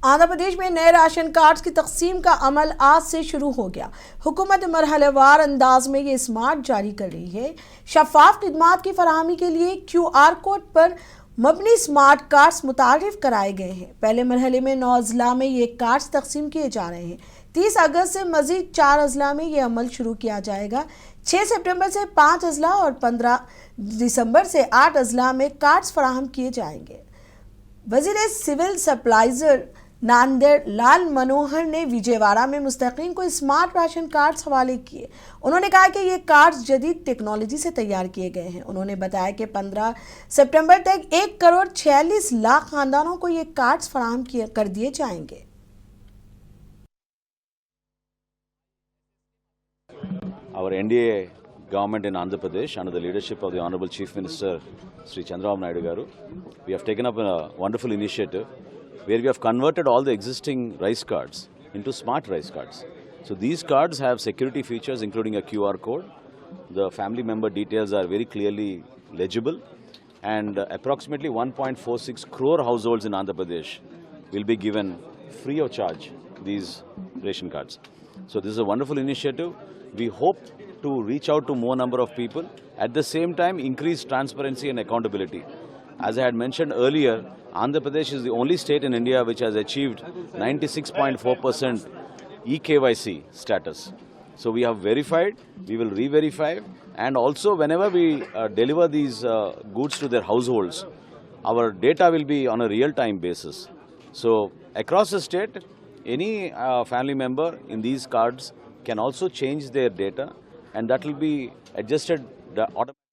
आंध्र प्रदेश में नए ration cards की तकसीम का अमल आज से शुरू हो गया। हुकूमत मरहलेवार अंदाज में ये स्मार्ट जारी कर रही है। शफाफ खिदमात की फराहमी के लिए QR कोड पर मबनी स्मार्ट कार्ड्स मुतारिफ कराए गए हैं। पहले मरहले में 9 अजला में ये कार्ड्स तकसीम किए जा रहे हैं। 30 अगस्त से मजीद 4 अजला में ये अमल शुरू किया जाएगा। 6 सितंबर से 5 अजला और 15 दिसंबर से 8 अजला में कार्ड्स फराहम किए जाएंगे। वज़ीर सिविल सप्लाईज़र नांदेड़ लाल मनोहर ने विजयवाड़ा में मुस्तकीन को स्मार्ट राशन कार्ड्स हवाले किए। उन्होंने कहा कि ये कार्ड्स जदीद टेक्नोलॉजी से तैयार किए गए हैं। उन्होंने बताया कि 15 सितंबर तक 1,46,00,000 खानदानों को ये कार्ड्स फराहम कर दिए जाएंगे। Our NDA government in Andhra Pradesh, under the leadership of the Honorable Chief Minister Sri Chandrababu Naidu Garu, we have taken up a wonderful initiative where we have converted all the existing rice cards into smart rice cards. So these cards have security features including a QR code. The family member details are very clearly legible, and approximately 1.46 crore households in Andhra Pradesh will be given free of charge these ration cards. So this is a wonderful initiative. We hope to reach out to more number of people, at the same time increase transparency and accountability. As I had mentioned earlier, Andhra Pradesh is the only state in India which has achieved 96.4% eKYC status. So we have verified, we will re-verify, and also whenever we deliver these goods to their households, our data will be on a real-time basis. So across the state, any family member in these cards can also change their data, and that will be adjusted automatically.